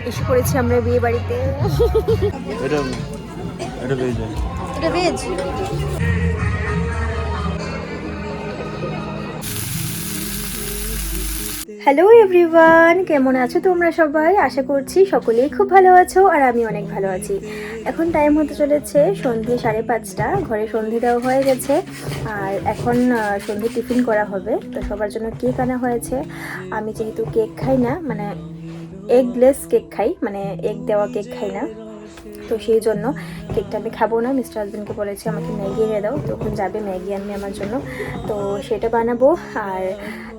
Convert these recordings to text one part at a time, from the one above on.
এসে পড়েছি আমরা বিয়ে বাড়িতে। এটা এটা ভেজ। এটা ভেজ। হ্যালো এভরিওয়ান, কেমন আছো তোমরা সবাই? আশা করছি সকলেই খুব ভালো আছো আর আমি অনেক ভালো আছি। এখন টাইম হতে চলেছে সন্ধ্যে 5:30। ঘরে সন্ধ্যে দেওয়া হয়ে গেছে আর এখন সন্ধ্যে টিফিন করা হবে। তো সবার জন্য কেক আনা হয়েছে। আমি যেহেতু কেক খাই না, মানে এগলেস কেক খাই, মানে এগ দেওয়া কেক খাই না, তো সেই জন্য কেকটা আমি খাবো না। মিস্টার হাজবেন্ডকে বলেছি আমাকে ম্যাগি এনে দাও, তখন যাবে ম্যাগি আনবে আমার জন্য, তো সেটা বানাবো আর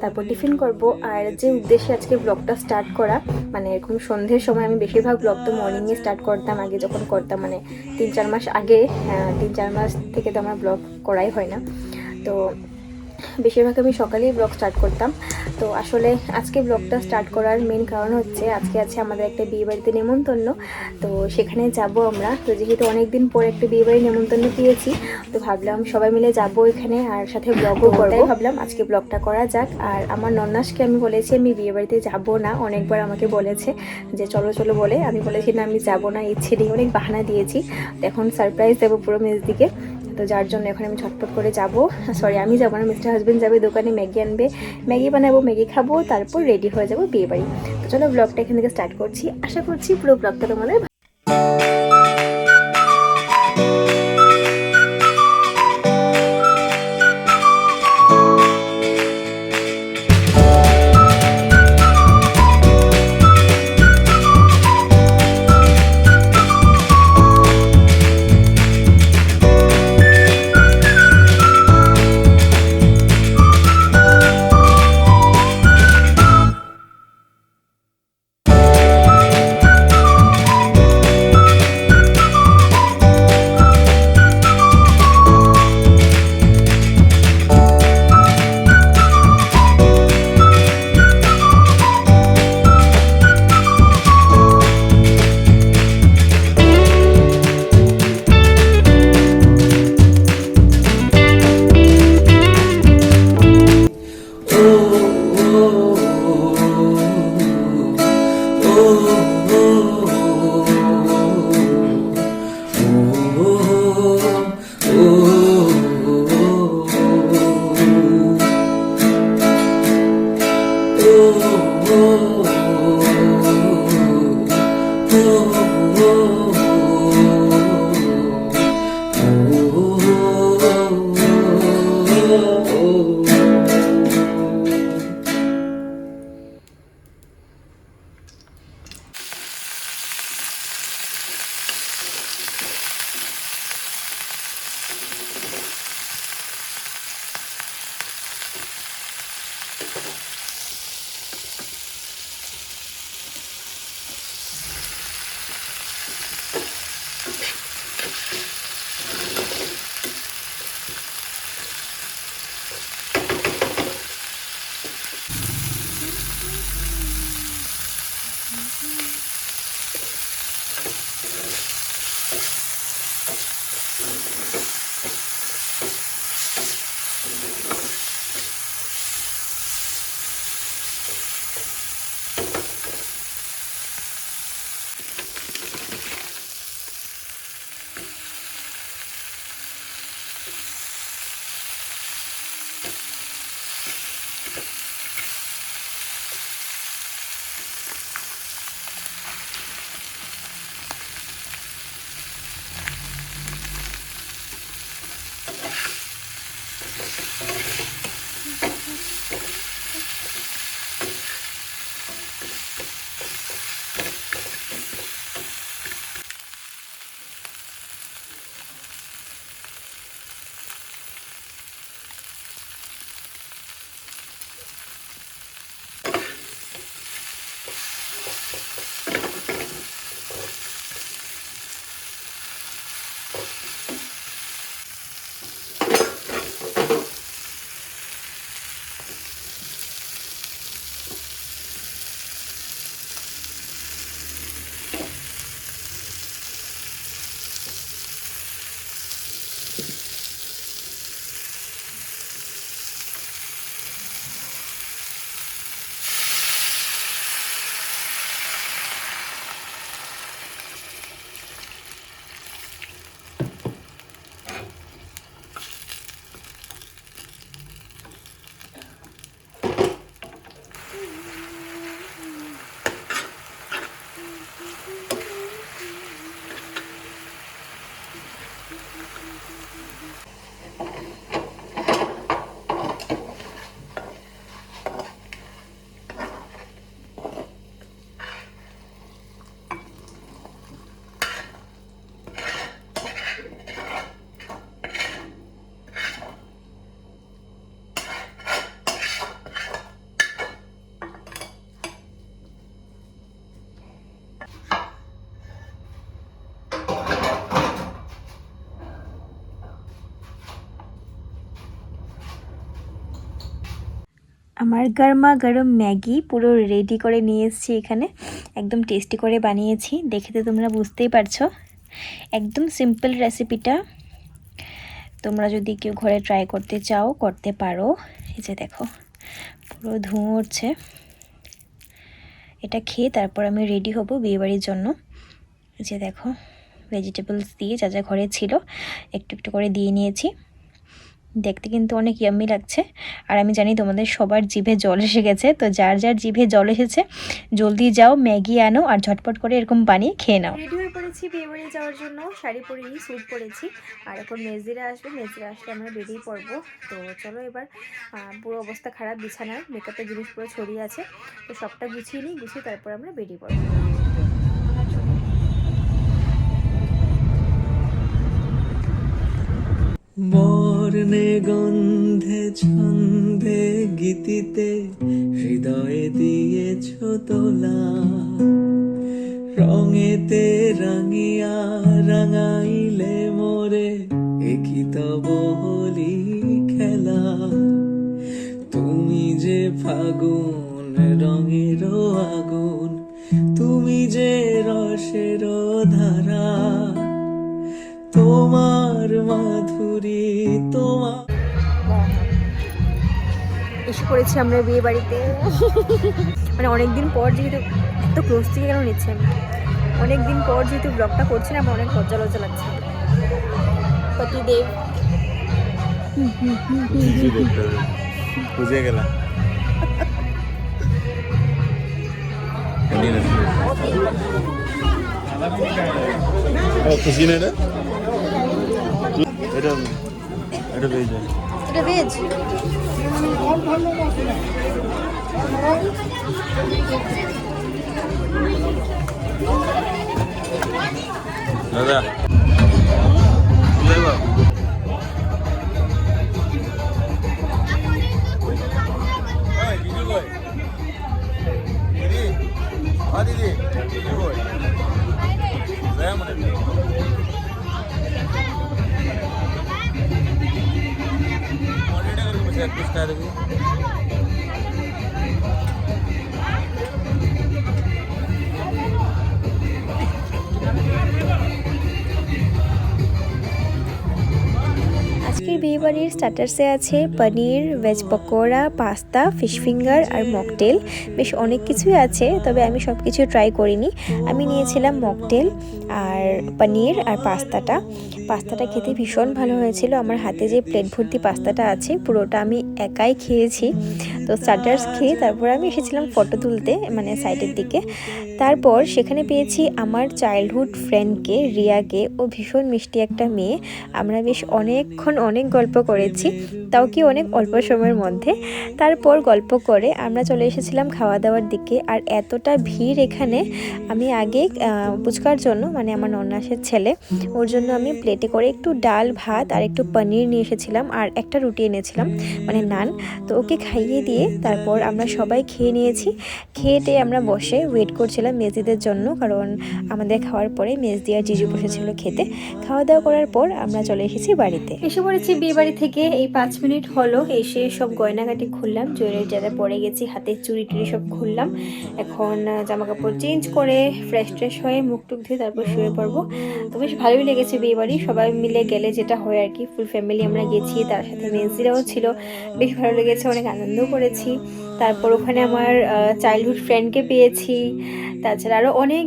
তারপর টিফিন করব। আর যে উদ্দেশ্যে আজকে ব্লগটা স্টার্ট করা, মানে এরকম সন্ধ্যের সময়, আমি বেশিরভাগ ব্লগ তো মর্নিংয়ে স্টার্ট করতাম আগে যখন করতাম, মানে 3-4 মাস আগে। 3-4 মাস থেকে তো আমার ব্লগ করাই হয় না, তো বেশিরভাগ আমি সকালেই ব্লগ স্টার্ট করতাম। তো আসলে আজকে ব্লগটা স্টার্ট করার মেন কারণ হচ্ছে আজকে আছে আমাদের একটা বিয়েবাড়িতে নেমন্তন্ন, তো সেখানে যাব আমরা। তো যেহেতু অনেক দিন পর একটা বিয়েবাড়ি নেমন্তন্ন পেয়েছি, তো ভাবলাম সবাই মিলে যাব এখানে আর সাথে ব্লগও করবো। ভাবলাম আজকে ব্লগটা করা যাক। আর আমার নন্নাসকে আমি বলেছি আমি বিয়েবাড়িতে যাব না, অনেকবার আমাকে বলেছে যে চলো চলো বলে, আমি বলেছি না আমি যাব না, ইচ্ছে নেই, অনেক বাহানা দিয়েছি। তো এখন সারপ্রাইজ দেবো পুরো মেজদিকে, তো যার জন্য এখন আমি ঝটপট করে যাব। সরি, আমি যাবো না, মিস্টার হাজবেন্ড যাবে দোকানে, ম্যাগি আনবে, ম্যাগি বানাবো, ম্যাগি খাবো, তারপর রেডি হয়ে যাবো বিয়ে বাড়ি। তো চলো ব্লগটা এখান থেকে স্টার্ট করছি। আশা করছি পুরো ব্লগটা তোমাদের আমার গরমা গরম ম্যাগি পুরো রেডি করে নিয়ে এসেছি এখানে, একদম টেস্টি করে বানিয়েছি, দেখে তো তোমরা বুঝতেই পারছো। একদম সিম্পল রেসিপিটা, তোমরা যদি কেউ ঘরে ট্রাই করতে চাও করতে পারো। এই যে দেখো পুরো ধোঁয়া উঠছে। এটা খেয়ে তারপর আমি রেডি হব বিয়েবাড়ির জন্য। এই যে দেখো ভেজিটেবলস দিয়ে যা যা ঘরে ছিল একটু একটু করে দিয়ে নিয়েছি। দেখতে কিন্তু অনেক ইয়াম্মি লাগছে, আর আমি জানি তোমাদের সবার জিভে জল এসে গেছে, তো যার যার জিভে জল এসেছে জলদি যাও ম্যাগি আনো আর ঝটপট করে এরকম বানিয়ে খেয়ে নাও। রেডি হয়ে পড়েছি বিয়েবাড়ি যাওয়ার জন্য, শাড়ি পরেই স্যুট পরেছি, আর এখন মেজদিরা আসবে, মেজদিরা আসলে আমরা বেরিয়ে পড়বো। তো চলো এবার, পুরো অবস্থা খারাপ বিছানার, মেকআপের জিনিস পুরো ছড়িয়ে আছে, তো সবটা গুছিয়ে নিই, গুছিয়ে তারপর আমরা বেরিয়ে পড়বো। বর্ণে গন্ধে ছন্দে গীতিতে হৃদয়ে দিয়েছ তোলা, রঙেতে রাঙিয়া রাঙাইলে মোরে একই তব হোলি খেলা। তুমি যে ফাগুন রঙের আগুন, তুমি যে রসের ধারা, তোমার মাধুরী তোমার। এসে পড়েছি আমরা বিয়ে বাড়িতে। মানে অনেকদিন পর, যেহেতু এত ক্লোজ থেকে কেন নিচ্ছে আমি, অনেকদিন পর যেহেতু ব্লগটা করছি না, আমার অনেক লজ্জা লজ্জা লাগছে। পতিদেব বুঝে গেলাম। খুশি না এটা? এটা এটা ভেজ। এটা ভেজ। দাদা আজকের বিয়েবাড়ির স্টার্টার্সে আছে paneer, veg pakora, pasta, fish finger আর মকটেল। বেশ অনেক কিছুই আছে, তবে আমি সব কিছু ট্রাই করিনি। আমি নিয়েছিলাম মকটেল আর পনির আর পাস্তাটা খেতে ভীষণ ভালো হয়েছিল। আমার হাতে যে প্লেট ভর্তি পাস্তাটা আছে পুরোটা আমি একাই খেয়েছি। তো স্টার্টার্স খেয়ে তারপর আমি এসেছিলাম ফটো তুলতে, মানে সাইডের দিকে। তারপর সেখানে পেয়েছি আমার চাইল্ডহুড ফ্রেন্ডকে, রিয়াকে। ও ভীষণ মিষ্টি একটা মেয়ে। আমরা বেশ অনেকক্ষণ অনেক গল্প করেছি, তাও কি অনেক অল্প সময়ের মধ্যে। তারপর গল্প করে আমরা চলে এসেছিলাম খাওয়া দাওয়ার দিকে। আর এতটা ভিড় এখানে, আমি আগে পুচকার জন্য, মানে আমার নন্নাসের ছেলে, ওর জন্য আমি প্লেটে করে একটু ডাল ভাত আর একটু পনির নিয়ে এসেছিলাম, আর একটা রুটি এনেছিলাম, মানে নান। তো ওকে খাইয়ে দিয়ে তারপর আমরা সবাই খেয়ে নিয়েছি। খেয়ে আমরা বসে ওয়েট করছিলাম মেজদিদের জন্য, কারণ আমাদের খাওয়ার পরে মেজদি আর জিজু বসেছিল খেতে। খাওয়া দাওয়া করার পর আমরা চলে এসেছি বাড়িতে। এসে পড়েছি বিয়ে বাড়ি থেকে, এই 5 মিনিট হলো এসে সব গয়নাগাটি খুললাম, জুয়েলারি যারা পরে গেছি, হাতের চুড়ি টুড়ি সব খুললাম। এখন জামা কাপড় চেঞ্জ করে ফ্রেশ ট্রেশ হয়ে মুখ টুক ধুয়ে তারপর শুয়ে পড়বো। তো বেশ ভালোই লেগেছে বিয়ে বাড়ি, সবাই মিলে গেলে যেটা হয় আর কি, ফুল ফ্যামিলি আমরা গেছি, তার সাথে মেজদিরাও ছিল, বেশ ভালো লেগেছে, অনেক আনন্দও করেছি। তারপর ওখানে আমার চাইল্ডহুড ফ্রেন্ডকে পেয়েছি, তাছাড়া আরও অনেক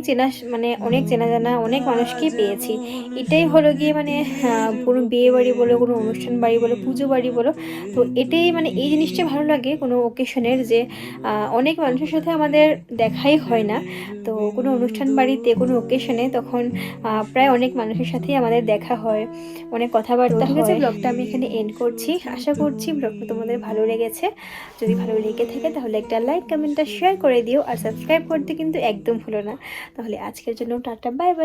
চেনা জানা অনেক মানুষকেই পেয়েছি। এটাই হলো গিয়ে মানে কোনো বিয়ে বাড়ি বলো, কোনো অনুষ্ঠান বাড়ি বলো, পুজো বাড়ি বলো, তো এটাই মানে এই জিনিসটা ভালো লাগে কোনো ওকেশনের, যে অনেক মানুষের সাথে আমাদের দেখাই হয় না। তো কোনো অনুষ্ঠান বাড়িতে কোনো ওকেশনে তখন প্রায় অনেক মানুষের সাথেই আমাদের দেখা হয়, অনেক কথাবার্তা হয়। ব্লগটা আমি এখানে এন্ড করছি, আশা করছি ব্লগটা তোমাদের ভালো লেগেছে। যদি ভালো লেগে থাকে তাহলে একটা লাইক, কমেন্টটা শেয়ার করে দিও, আর সাবস্ক্রাইব করতে কিন্তু একদম ভুলো না। তাহলে আজকের জন্য টাটা, বাই বাই।